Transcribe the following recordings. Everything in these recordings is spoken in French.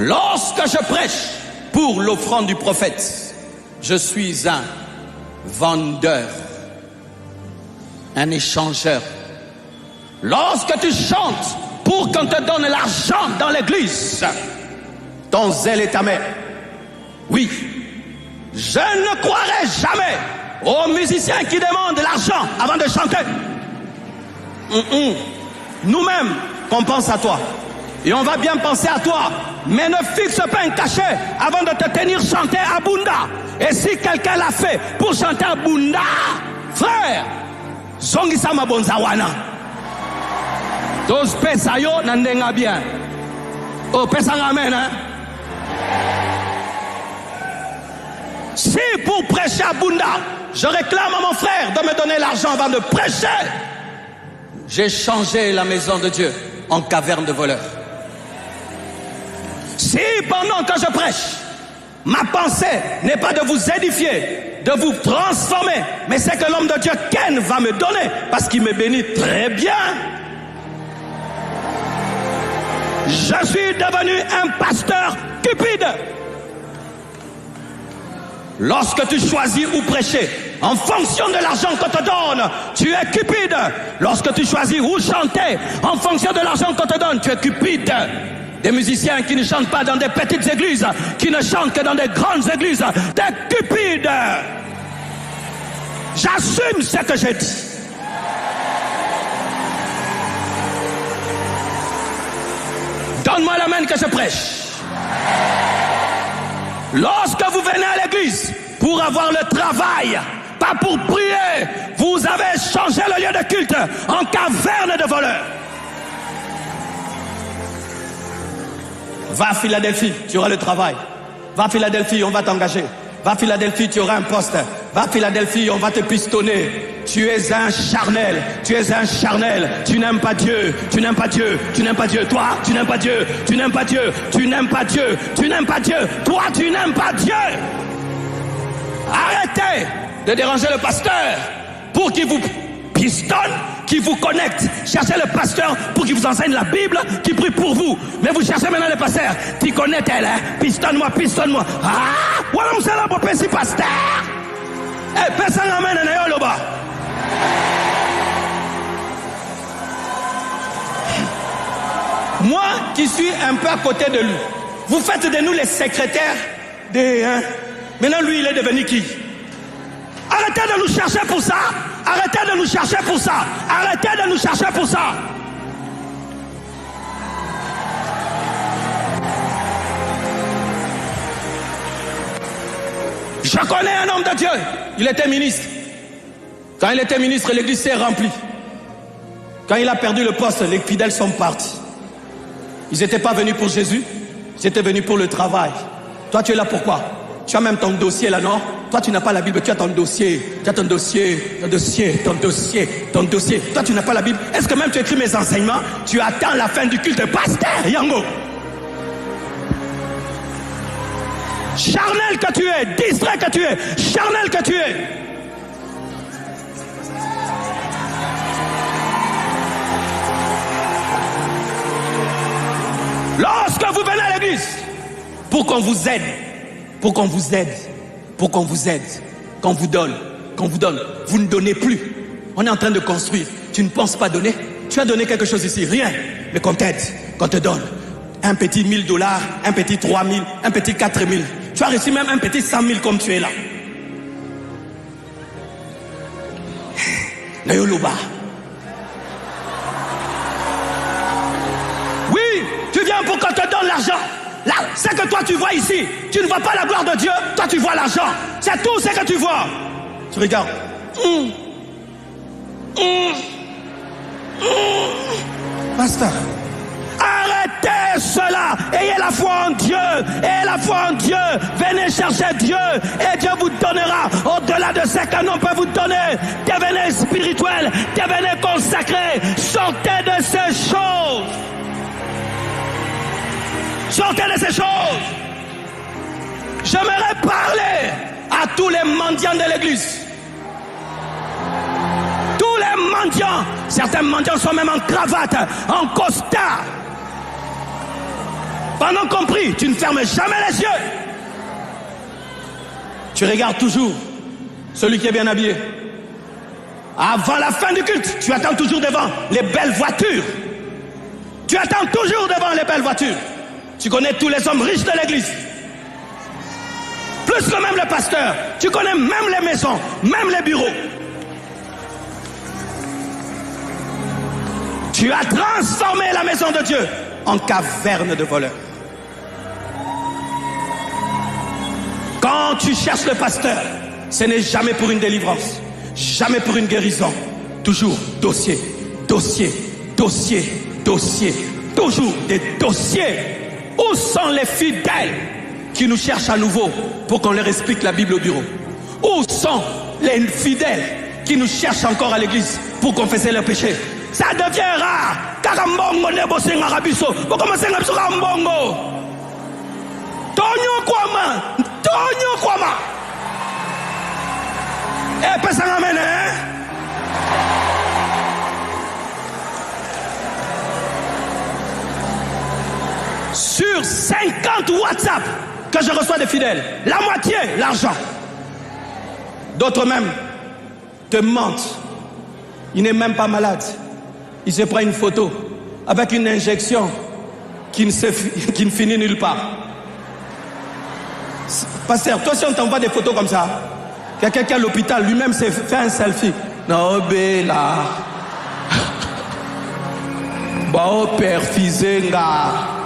Lorsque je prêche pour l'offrande du prophète, je suis un vendeur, un échangeur. Lorsque tu chantes pour qu'on te donne l'argent dans l'église, ton zèle est amer. Oui, je ne croirai jamais aux musiciens qui demandent l'argent avant de chanter. Nous-mêmes, on pense à toi. Et on va bien penser à toi. Mais ne fixe pas un cachet avant de te tenir chanter à Bunda. Et si quelqu'un l'a fait pour chanter à Bunda, frère, zongisa mabonzawana. Tous pesayo nandenga bien. Oh, pesanga amen, hein? Si pour prêcher à Bunda, je réclame à mon frère de me donner l'argent avant de prêcher, j'ai changé la maison de Dieu en caverne de voleurs. Si pendant que je prêche, ma pensée n'est pas de vous édifier, de vous transformer, mais c'est que l'homme de Dieu Ken va me donner, parce qu'il me bénit très bien. Je suis devenu un pasteur cupide. Lorsque tu choisis où prêcher, en fonction de l'argent qu'on te donne, tu es cupide. Lorsque tu choisis où chanter, en fonction de l'argent qu'on te donne, tu es cupide. Des musiciens qui ne chantent pas dans des petites églises, qui ne chantent que dans des grandes églises, des cupides. J'assume ce que j'ai dit. Donne-moi la main que je prêche. Lorsque vous venez à l'église pour avoir le travail, pas pour prier, vous avez changé le lieu de culte en caverne de voleurs. Va à Philadelphie, tu auras le travail. Va à Philadelphie, on va t'engager. Va à Philadelphie, tu auras un poste. Va à Philadelphie, on va te pistonner. Tu es un charnel, tu es un charnel. Tu n'aimes pas Dieu, tu n'aimes pas Dieu, tu n'aimes pas Dieu. Toi, tu n'aimes pas Dieu, tu n'aimes pas Dieu, tu n'aimes pas Dieu, tu n'aimes pas Dieu. Toi, tu n'aimes pas Dieu. Arrêtez de déranger le pasteur pour qu'il vous pistonne, qui vous connecte. Cherchez le pasteur pour qu'il vous enseigne la Bible, qui prie pour vous. Mais vous cherchez maintenant le pasteur. Tu connais elle, hein? Pistonne-moi, pistonne-moi. Ah, voilà, vous allez pour passer pasteur. Eh, personne n'amène un là-bas. Moi qui suis un peu à côté de lui, vous faites de nous les secrétaires des... Hein? Maintenant, lui, il est devenu qui? Arrêtez de nous chercher pour ça. Arrêtez de nous chercher pour ça. Arrêtez de nous chercher pour ça. Je connais un homme de Dieu. Il était ministre. Quand il était ministre, l'église s'est remplie. Quand il a perdu le poste, les fidèles sont partis. Ils n'étaient pas venus pour Jésus. Ils étaient venus pour le travail. Toi, tu es là pourquoi? Tu as même ton dossier là, non? Toi, tu n'as pas la Bible, tu as ton dossier. Tu as ton dossier, ton dossier, ton dossier, ton dossier. Toi, tu n'as pas la Bible. Est-ce que même tu écris mes enseignements? Tu attends la fin du culte. Pasteur Yango. Charnel que tu es, distrait que tu es, charnel que tu es. Lorsque vous venez à l'église, pour qu'on vous aide, pour qu'on vous aide, pour qu'on vous aide, qu'on vous donne, vous ne donnez plus. On est en train de construire. Tu ne penses pas donner? Tu as donné quelque chose ici, rien. Mais qu'on t'aide, qu'on te donne. Un petit $1000, un petit 3000, un petit 4000. Tu as reçu même un petit 100 000 comme tu es là. Nayoluba. Oui, tu viens pour qu'on te donne l'argent. Là, c'est que toi tu vois ici. Tu ne vois pas la gloire de Dieu, toi tu vois l'argent. C'est tout ce que tu vois. Tu regardes. Pasteur. Arrêtez cela. Ayez la foi en Dieu. Ayez la foi en Dieu. Venez chercher Dieu. Et Dieu vous donnera au-delà de ce qu'un homme peut vous donner. Devenez spirituel. Devenez consacré. Sortez de ces choses. Sortez de ces choses. J'aimerais parler à tous les mendiants de l'église. Tous les mendiants. Certains mendiants sont même en cravate, en costard. Pendant qu'on prie, tu ne fermes jamais les yeux. Tu regardes toujours celui qui est bien habillé. Avant la fin du culte, tu attends toujours devant les belles voitures. Tu attends toujours devant les belles voitures. Tu connais tous les hommes riches de l'église. Plus que même le pasteur. Tu connais même les maisons, même les bureaux. Tu as transformé la maison de Dieu en caverne de voleurs. Quand tu cherches le pasteur, ce n'est jamais pour une délivrance, jamais pour une guérison. Toujours dossier, dossier, dossier, dossier. Toujours des dossiers. Où sont les fidèles qui nous cherchent à nouveau pour qu'on leur explique la Bible au bureau? Où sont les fidèles qui nous cherchent encore à l'église pour confesser leurs péchés? Ça devient rare. Karambongo nebo senga rabiso. Pourquoi senga biso karambongo? Tonyo kwama, tonyo kwama. Eh pesanga mene. Sur 50 WhatsApp que je reçois des fidèles, la moitié l'argent. D'autres même te mentent. Il n'est même pas malade. Il se prend une photo avec une injection qui ne finit nulle part. Pasteur, toi si on t'envoie des photos comme ça, quelqu'un qui est à l'hôpital lui-même s'est fait un selfie. Non, bella. Bao perfizenga.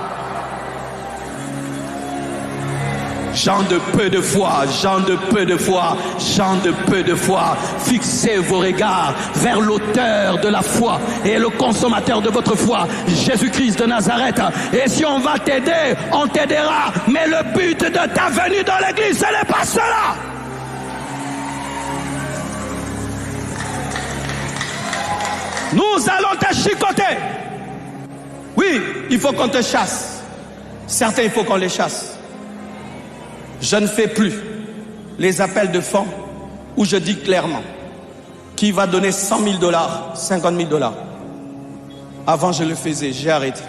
Gens de peu de foi, gens de peu de foi, gens de peu de foi, fixez vos regards vers l'auteur de la foi et le consommateur de votre foi, Jésus-Christ de Nazareth. Et si on va t'aider, on t'aidera. Mais le but de ta venue dans l'église, ce n'est pas cela. Nous allons te chicoter. Oui, il faut qu'on te chasse. Certains, il faut qu'on les chasse. Je ne fais plus les appels de fonds où je dis clairement qui va donner 100 000 $, 50 000 $. Avant, je le faisais, j'ai arrêté.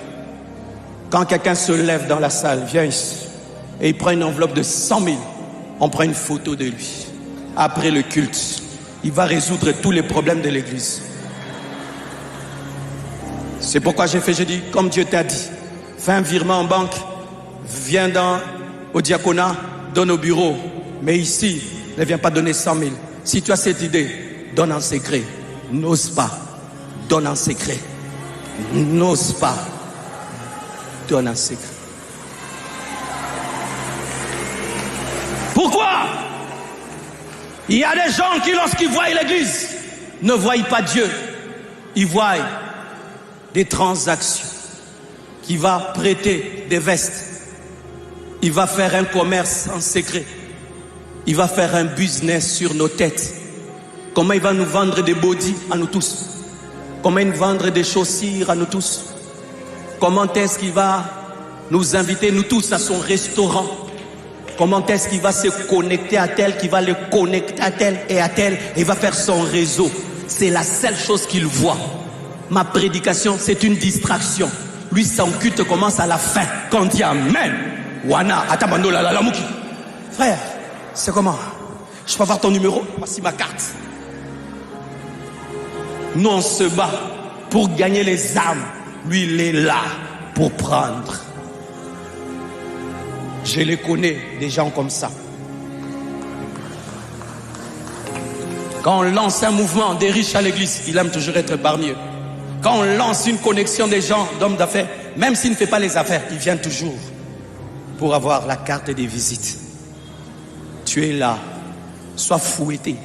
Quand quelqu'un se lève dans la salle, vient ici, et il prend une enveloppe de 100 000, on prend une photo de lui. Après le culte, il va résoudre tous les problèmes de l'église. C'est pourquoi j'ai dit, comme Dieu t'a dit, fais un virement en banque, viens au diaconat, donne au bureau. Mais ici, ne viens pas donner 100 000. Si tu as cette idée, donne en secret. N'ose pas. Donne en secret. N'ose pas. Donne en secret. Pourquoi? Il y a des gens qui, lorsqu'ils voient l'église, ne voient pas Dieu. Ils voient des transactions. Qui va prêter des vestes. Il va faire un commerce en secret. Il va faire un business sur nos têtes. Comment il va nous vendre des body à nous tous? Comment il va vendre des chaussures à nous tous? Comment est-ce qu'il va nous inviter nous tous à son restaurant? Comment est-ce qu'il va se connecter à tel, qui va le connecter à tel et à tel, et il va faire son réseau? C'est la seule chose qu'il voit. Ma prédication, c'est une distraction. Lui, son culte commence à la fin. Quand on dit Amen. Wana, atabando la mouki. Frère, c'est comment? Je peux avoir ton numéro? Voici ma carte. Nous, on se bat pour gagner les âmes. Lui, il est là pour prendre. Je les connais, des gens comme ça. Quand on lance un mouvement des riches à l'église, il aime toujours être parmi eux. Quand on lance une connexion des gens, d'hommes d'affaires, même s'il ne fait pas les affaires, il vient toujours pour avoir la carte des visites. Tu es là, sois fouetté.